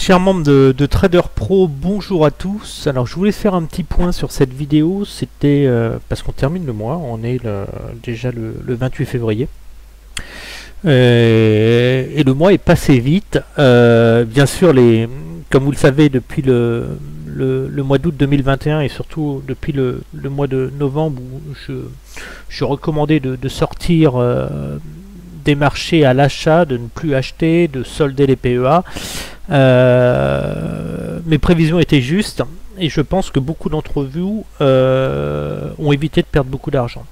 Chers membres de Trader Pro, bonjour à tous. Alors je voulais faire un petit point sur cette vidéo, c'était parce qu'on termine le mois, on est déjà le 28 février. Et le mois est passé vite. Bien sûr, comme vous le savez, depuis le mois d'août 2021 et surtout depuis le mois de novembre où je recommandais de sortir des marchés à l'achat, de ne plus acheter, de solder les PEA. Mes prévisions étaient justes et je pense que beaucoup d'entre vous ont évité de perdre beaucoup d'argent.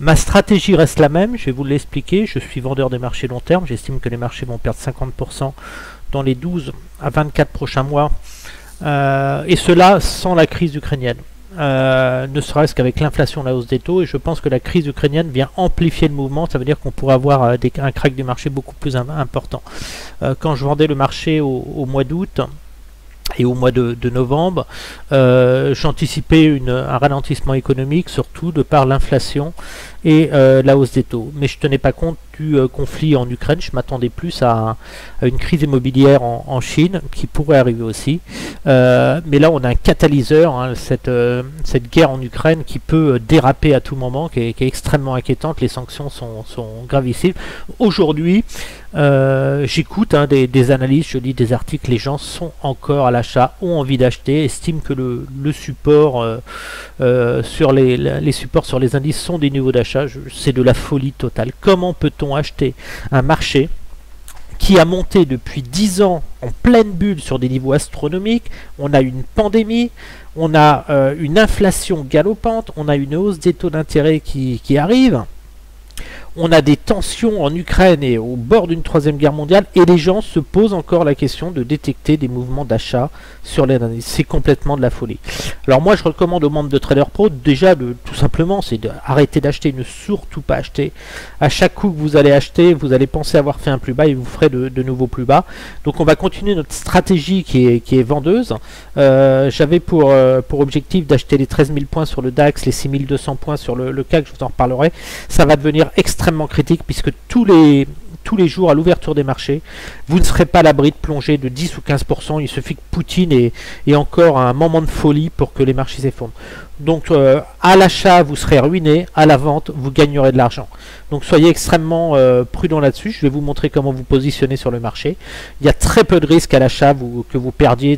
Ma stratégie reste la même, je vais vous l'expliquer. Je suis vendeur des marchés long terme, j'estime que les marchés vont perdre 50% dans les 12 à 24 prochains mois, et cela sans la crise ukrainienne. Ne serait-ce qu'avec l'inflation, la hausse des taux, et je pense que la crise ukrainienne vient amplifier le mouvement. Ça veut dire qu'on pourrait avoir un crack du marché beaucoup plus important. Quand je vendais le marché au mois d'août et au mois de novembre, j'anticipais un ralentissement économique, surtout de par l'inflation et la hausse des taux. Mais je ne tenais pas compte du conflit en Ukraine, je m'attendais plus à une crise immobilière en Chine, qui pourrait arriver aussi. Mais là, on a un catalyseur, hein, cette guerre en Ukraine qui peut déraper à tout moment, qui est extrêmement inquiétante. Les sanctions sont gravissimes. Aujourd'hui, j'écoute des analyses, je lis des articles, les gens sont encore à l'achat, ont envie d'acheter, estiment que le support sur les supports sur les indices sont des niveaux d'achat. C'est de la folie totale. Comment peut-on acheter un marché qui a monté depuis 10 ans en pleine bulle sur des niveaux astronomiques? On a une pandémie, on a une inflation galopante, on a une hausse des taux d'intérêt qui arrive. On a des tensions en Ukraine et au bord d'une troisième guerre mondiale, et les gens se posent encore la question de détecter des mouvements d'achat sur les indices. C'est complètement de la folie. Alors moi, je recommande aux membres de Trader Pro déjà tout simplement, c'est d'arrêter d'acheter, ne surtout pas acheter. À chaque coup que vous allez acheter, vous allez penser avoir fait un plus bas et vous ferez de nouveaux plus bas. Donc on va continuer notre stratégie qui est vendeuse. J'avais pour objectif d'acheter les 13 000 points sur le DAX, les 6 200 points sur le CAC, je vous en reparlerai. Ça va devenir extrêmement critique puisque tous les jours à l'ouverture des marchés, vous ne serez pas à l'abri de plonger de 10 ou 15%. Il suffit que Poutine ait encore un moment de folie pour que les marchés s'effondrent. Donc à l'achat, vous serez ruiné, à la vente, vous gagnerez de l'argent. Donc soyez extrêmement prudents là-dessus. Je vais vous montrer comment vous positionner sur le marché. Il y a très peu de risques à l'achat que vous perdiez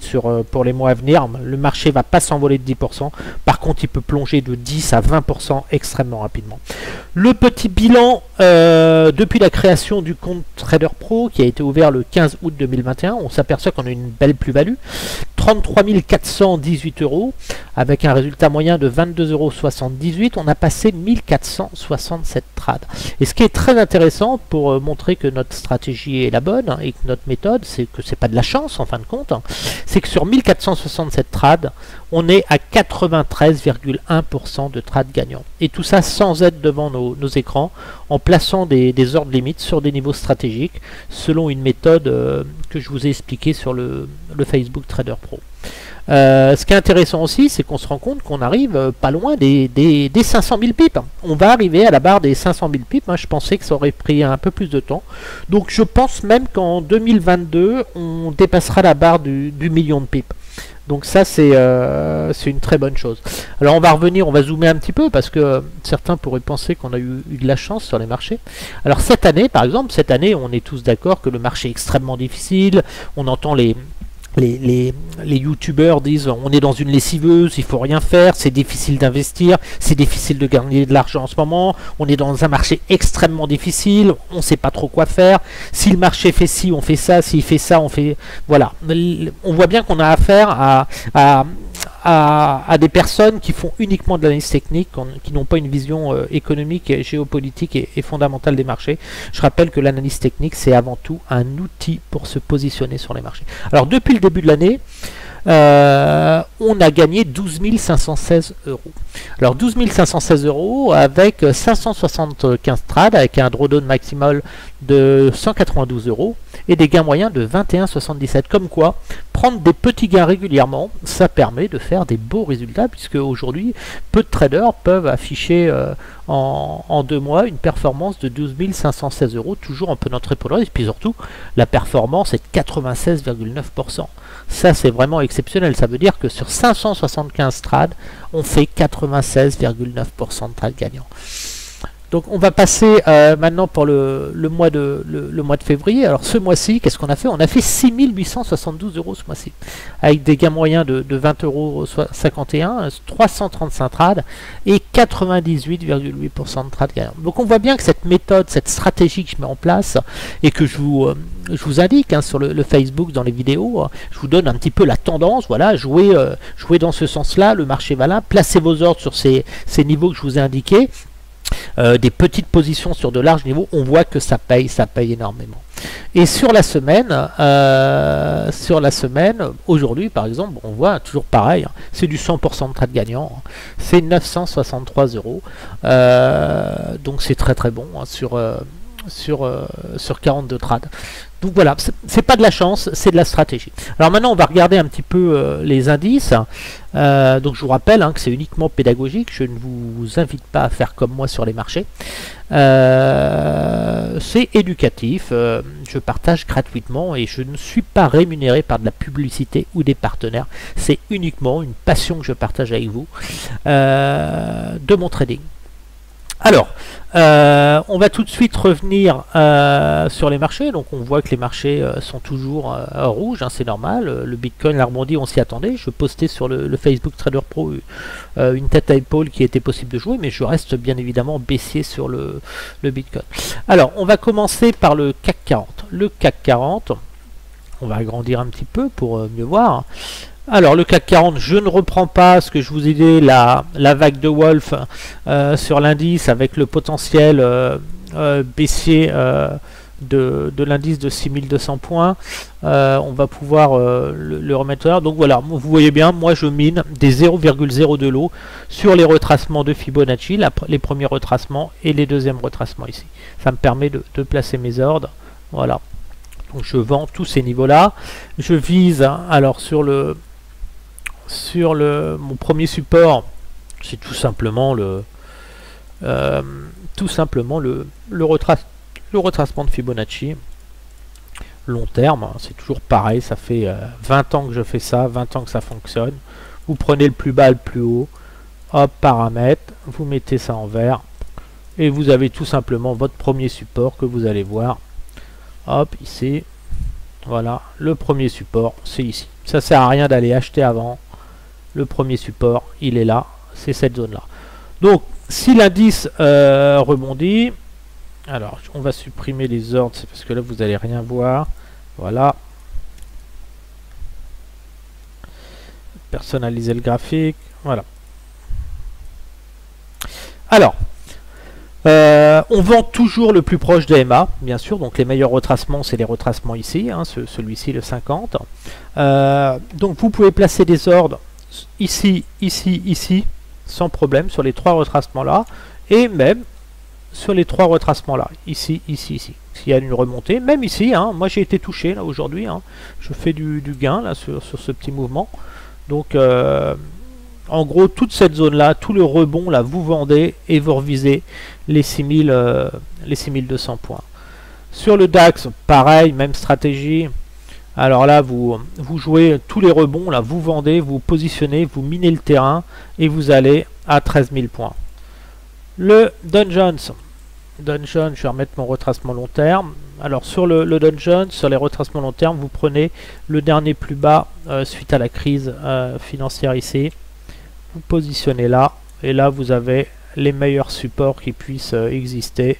pour les mois à venir. Le marché ne va pas s'envoler de 10%. Par contre, il peut plonger de 10 à 20% extrêmement rapidement. Le petit bilan depuis la création du compte Trader Pro qui a été ouvert le 15 août 2021, on s'aperçoit qu'on a une belle plus-value. 33 418 € avec un résultat moyen de 22,78 €. On a passé 1467 trades. Et ce qui est très intéressant pour montrer que notre stratégie est la bonne, hein, et que notre méthode, c'est que c'est pas de la chance en fin de compte, hein, c'est que sur 1467 trades, on est à 93,1% de trades gagnants. Et tout ça sans être devant nos écrans, en plaçant des ordres limites sur des niveaux stratégiques, selon une méthode que je vous ai expliqué sur le Facebook Trader Pro. Ce qui est intéressant aussi, c'est qu'on se rend compte qu'on arrive pas loin des 500 000 pips. On va arriver à la barre des 500 000 pips. Hein. Je pensais que ça aurait pris un peu plus de temps. Donc je pense même qu'en 2022, on dépassera la barre du million de pips. Donc ça, c'est une très bonne chose. Alors on va revenir, on va zoomer un petit peu, parce que certains pourraient penser qu'on a eu de la chance sur les marchés. Alors cette année, par exemple, on est tous d'accord que le marché est extrêmement difficile. On entend les youtubeurs disent on est dans une lessiveuse, il faut rien faire, c'est difficile d'investir, c'est difficile de gagner de l'argent en ce moment, on est dans un marché extrêmement difficile, on ne sait pas trop quoi faire, si le marché fait ci, on fait ça, s'il fait ça, on fait... Voilà, on voit bien qu'on a affaire à des personnes qui font uniquement de l'analyse technique, qui n'ont pas une vision économique, géopolitique et fondamentale des marchés. Je rappelle que l'analyse technique, c'est avant tout un outil pour se positionner sur les marchés. Alors depuis le début de l'année, on a gagné 12 516 euros. Alors 12 516 euros avec 575 trades, avec un drawdown maximal de 192 euros et des gains moyens de 21,77. Comme quoi, prendre des petits gains régulièrement, ça permet de faire des beaux résultats, puisque aujourd'hui, peu de traders peuvent afficher en 2 mois une performance de 12 516 euros, toujours en peu d'entrée pour le risque, et puis surtout, la performance est de 96,9%. Ça, c'est vraiment exceptionnel. Ça veut dire que sur 575 trades, on fait 96,9% de trades gagnants. Donc on va passer maintenant pour le mois de février. Alors ce mois-ci, qu'est-ce qu'on a fait? On a fait 6 872 euros ce mois-ci, avec des gains moyens de 20,51 euros, 335 trades et 98,8% de trades gagnants. Donc on voit bien que cette méthode, cette stratégie que je mets en place et que je vous indique sur le Facebook dans les vidéos, je vous donne un petit peu la tendance. Voilà, jouez dans ce sens-là, le marché va là, placez vos ordres sur ces niveaux que je vous ai indiqués. Des petites positions sur de larges niveaux, on voit que ça paye énormément. Et sur la semaine, aujourd'hui par exemple, on voit toujours pareil, c'est du 100% de trade gagnant, c'est 963 euros, donc c'est très très bon sur 42 trades. Donc voilà, c'est pas de la chance, c'est de la stratégie. Alors maintenant, on va regarder un petit peu les indices. Donc je vous rappelle que c'est uniquement pédagogique. Je ne vous invite pas à faire comme moi sur les marchés. C'est éducatif. Je partage gratuitement et je ne suis pas rémunéré par de la publicité ou des partenaires. C'est uniquement une passion que je partage avec vous de mon trading. Alors, on va tout de suite revenir sur les marchés. Donc on voit que les marchés sont toujours rouges, c'est normal. Le Bitcoin l'a rebondi, on s'y attendait. Je postais sur le Facebook Trader Pro une tête à épaule qui était possible de jouer, mais je reste bien évidemment baissier sur le Bitcoin. Alors, on va commencer par le CAC 40. Le CAC 40, on va agrandir un petit peu pour mieux voir. Alors le CAC 40, je ne reprends pas ce que je vous ai dit, la vague de Wolf sur l'indice avec le potentiel baissier de l'indice de 6200 points. On va pouvoir le remettre là. Donc voilà, vous voyez bien, moi je mine des 0,02 lots sur les retracements de Fibonacci, les premiers retracements et les deuxièmes retracements ici. Ça me permet de placer mes ordres. Voilà. Donc je vends tous ces niveaux-là. Je vise alors sur mon premier support, c'est tout simplement le retracement de Fibonacci long terme. C'est toujours pareil, ça fait 20 ans que je fais ça, 20 ans que ça fonctionne. Vous prenez le plus bas, le plus haut, hop, paramètres, vous mettez ça en vert et vous avez tout simplement votre premier support que vous allez voir, hop, ici. Voilà, le premier support, c'est ici. Ça sert à rien d'aller acheter avant. Le premier support, il est là, c'est cette zone-là. Donc, si l'indice rebondit, alors on va supprimer les ordres, c'est parce que là vous n'allez rien voir. Voilà. Personnaliser le graphique, voilà. Alors, on vend toujours le plus proche des MA, bien sûr. Donc les meilleurs retracements, c'est les retracements ici, celui-ci, le 50. Donc vous pouvez placer des ordres ici, ici, ici, sans problème, sur les trois retracements là, et même sur les trois retracements là, ici, ici, ici. S'il y a une remontée, même ici, moi j'ai été touché là aujourd'hui, je fais du gain là sur ce petit mouvement. Donc en gros, toute cette zone là, tout le rebond là, vous vendez et vous revisez les 6200 points. Sur le DAX, pareil, même stratégie. Alors là, vous jouez tous les rebonds, là, vous vendez, vous positionnez, vous minez le terrain et vous allez à 13 000 points. Le Dow Jones, je vais remettre mon retracement long terme. Alors sur le Dow Jones, sur les retracements long terme, vous prenez le dernier plus bas suite à la crise financière ici. Vous positionnez là, et là vous avez les meilleurs supports qui puissent exister.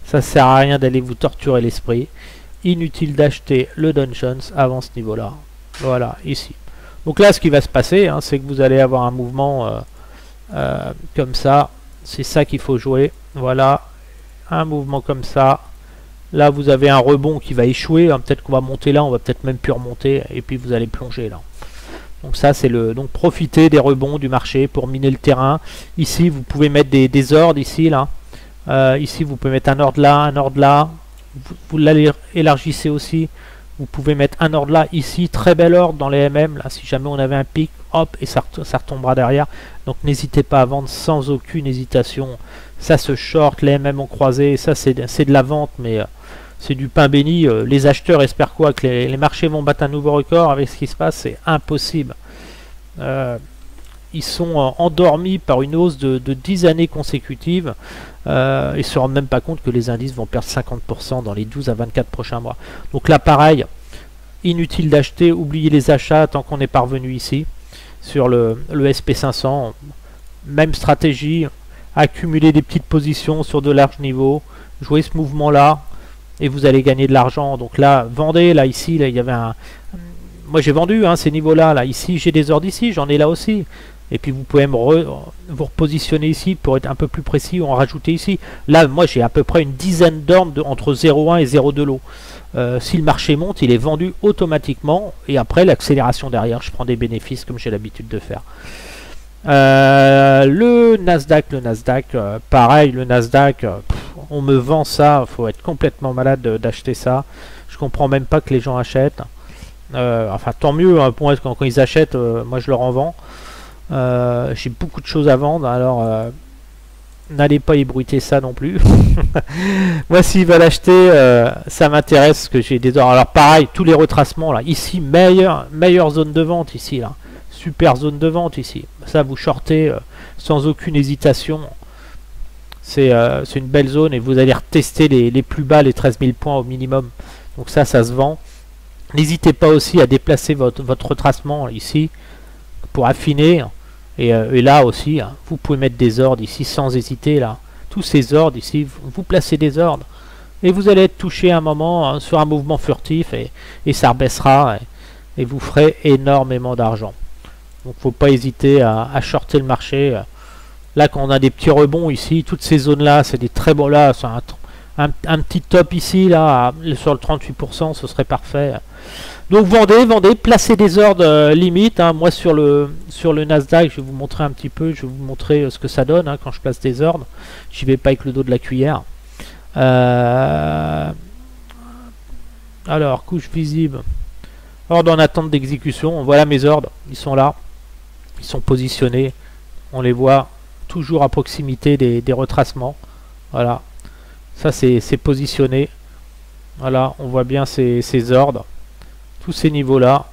Ça sert à rien d'aller vous torturer l'esprit. Inutile d'acheter le Dow Jones avant ce niveau-là. Voilà, ici. Donc là, ce qui va se passer, c'est que vous allez avoir un mouvement comme ça. C'est ça qu'il faut jouer. Voilà, un mouvement comme ça. Là, vous avez un rebond qui va échouer. Peut-être qu'on va monter là, on va peut-être même plus remonter. Et puis, vous allez plonger là. Donc ça c'est le donc profiter des rebonds du marché pour miner le terrain. Ici vous pouvez mettre des ordres ici là. Ici vous pouvez mettre un ordre là, un ordre là. Vous l'élargissez aussi. Vous pouvez mettre un ordre là, ici, très bel ordre dans les MM, là, si jamais on avait un pic, hop, et ça retombera derrière. Donc n'hésitez pas à vendre sans aucune hésitation. Ça se short, les MM ont croisé, ça c'est de la vente, mais c'est du pain béni. Les acheteurs espèrent quoi? Que les marchés vont battre un nouveau record avec ce qui se passe? C'est impossible. Ils sont endormis par une hausse de 10 années consécutives. Ils ne se rendent même pas compte que les indices vont perdre 50% dans les 12 à 24 prochains mois. Donc là, pareil, inutile d'acheter, oubliez les achats tant qu'on est parvenu ici. Sur le SP500, même stratégie, accumuler des petites positions sur de larges niveaux, jouer ce mouvement-là, et vous allez gagner de l'argent. Donc là, vendez, là, ici, là, il y avait un... Moi, j'ai vendu ces niveaux-là. Là, ici, j'ai des ordres ici, j'en ai là aussi. Et puis vous pouvez vous repositionner ici pour être un peu plus précis ou en rajouter ici. Là, moi j'ai à peu près une dizaine d'ordres entre 0,1 et 0,2 lots. Si le marché monte, il est vendu automatiquement. Et après, l'accélération derrière, je prends des bénéfices comme j'ai l'habitude de faire. Le Nasdaq, pareil, le Nasdaq, on me vend ça. Il faut être complètement malade d'acheter ça. Je comprends même pas que les gens achètent. Enfin, tant mieux, hein, pour moi, quand ils achètent, moi je leur en vends. J'ai beaucoup de choses à vendre, alors n'allez pas ébruiter ça non plus. Moi s'ils veulent acheter, ça m'intéresse parce que j'ai des ordres. Alors pareil, tous les retracements là, ici meilleure zone de vente ici là, super zone de vente ici. Ça vous shortez sans aucune hésitation. C'est une belle zone et vous allez retester les plus bas, les 13 000 points au minimum. Donc ça se vend. N'hésitez pas aussi à déplacer votre retracement ici pour affiner. Et là aussi, hein, vous pouvez mettre des ordres ici sans hésiter. Là, tous ces ordres ici, vous placez des ordres. Et vous allez être touché à un moment hein, sur un mouvement furtif et ça rebaissera. Et vous ferez énormément d'argent. Donc faut pas hésiter à shorter le marché. Là, quand on a des petits rebonds ici, toutes ces zones-là, c'est des très bons là. Un petit top ici, là, sur le 38%, ce serait parfait. Donc vendez, placez des ordres limites. Hein. Moi sur le Nasdaq, je vais vous montrer un petit peu, je vais vous montrer ce que ça donne hein, quand je place des ordres. J'y vais pas avec le dos de la cuillère. Alors, couche visible. Ordre en attente d'exécution. Voilà mes ordres, ils sont là. Ils sont positionnés. On les voit toujours à proximité des retracements. Voilà. Ça c'est positionné. Voilà, on voit bien ces ordres. Tous ces niveaux là.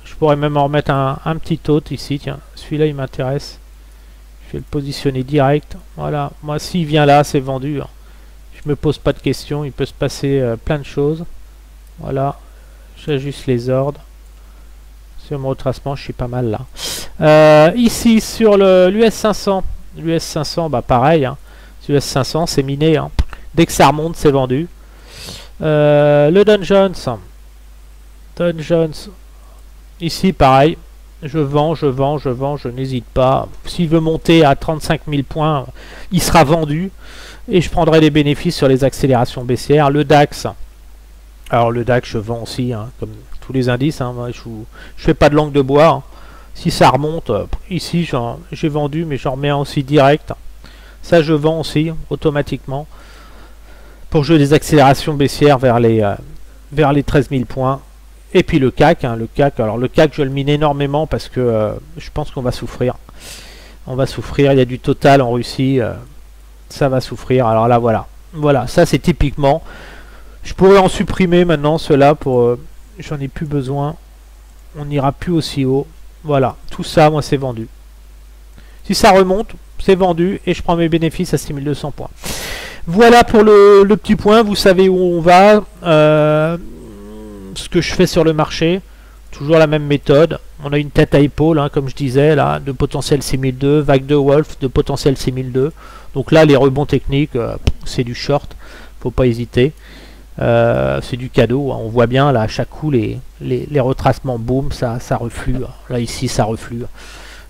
Je pourrais même en remettre un petit autre ici. Tiens, celui-là il m'intéresse. Je vais le positionner direct. Voilà, moi s'il vient là, c'est vendu. Je me pose pas de questions. Il peut se passer plein de choses. Voilà, j'ajuste les ordres. Sur mon retracement, je suis pas mal là. Ici sur l'US 500. L'US 500, bah pareil. Hein. L'US 500, c'est miné. Hein. Dès que ça remonte, c'est vendu. Le Dow Jones. Ici pareil, je vends, je n'hésite pas. S'il veut monter à 35 000 points, il sera vendu et je prendrai des bénéfices sur les accélérations baissières. Le DAX, alors le DAX je vends aussi, hein, comme tous les indices, hein, je fais pas de langue de bois. Hein. Si ça remonte, ici j'ai vendu mais j'en remets un aussi direct. Ça je vends aussi automatiquement pour jouer des accélérations baissières vers les 13 000 points. Et puis le CAC, hein, alors le CAC je le mine énormément parce que je pense qu'on va souffrir. On va souffrir, il y a du Total en Russie, ça va souffrir. Alors là voilà, ça c'est typiquement, je pourrais en supprimer maintenant cela pour, j'en ai plus besoin, on n'ira plus aussi haut. Voilà, tout ça moi c'est vendu. Si ça remonte, c'est vendu et je prends mes bénéfices à 6200 points. Voilà pour le petit point, vous savez où on va. Ce que je fais sur le marché, toujours la même méthode. On a une tête à épaule, hein, comme je disais, là, de potentiel 6002, vague de Wolf, de potentiel 6002. Donc là, les rebonds techniques, c'est du short, faut pas hésiter. C'est du cadeau, hein. On voit bien, là, à chaque coup, les retracements, boum, ça reflue. Là, ici, ça reflue.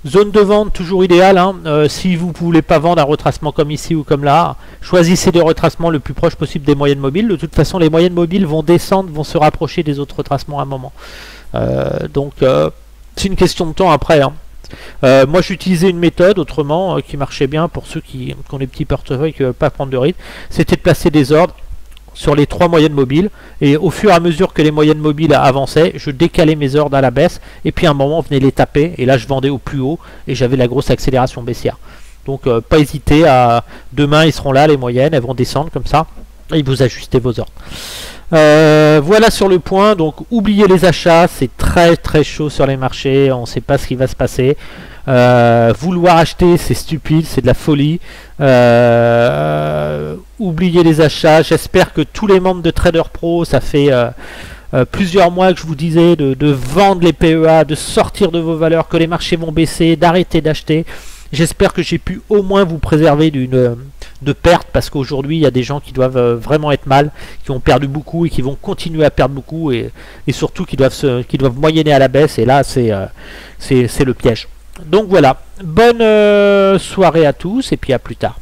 Zone de vente toujours idéale. Hein. Si vous ne voulez pas vendre un retracement comme ici ou comme là, choisissez des retracements le plus proche possible des moyennes mobiles. De toute façon, les moyennes mobiles vont descendre, vont se rapprocher des autres retracements à un moment. Donc, C'est une question de temps après, hein. Moi j'utilisais une méthode autrement qui marchait bien pour ceux qui ont des petits portefeuilles qui ne veulent pas prendre de rythme, c'était de placer des ordres sur les 3 moyennes mobiles, et au fur et à mesure que les moyennes mobiles avançaient, je décalais mes ordres à la baisse, et puis à un moment on venait les taper, et là je vendais au plus haut, et j'avais la grosse accélération baissière. Donc pas hésiter à... Demain ils seront là, les moyennes, elles vont descendre comme ça, et vous ajustez vos ordres. Voilà sur le point, donc oubliez les achats, c'est très très chaud sur les marchés, on ne sait pas ce qui va se passer. Vouloir acheter, c'est stupide, c'est de la folie. Oubliez les achats, j'espère que tous les membres de Trader Pro, ça fait plusieurs mois que je vous disais de vendre les PEA, de sortir de vos valeurs, que les marchés vont baisser, d'arrêter d'acheter. J'espère que j'ai pu au moins vous préserver de perte, parce qu'aujourd'hui il y a des gens qui doivent vraiment être mal, qui ont perdu beaucoup et qui vont continuer à perdre beaucoup, et surtout qui doivent moyenner à la baisse, et là c'est le piège. Donc voilà, bonne soirée à tous et puis à plus tard.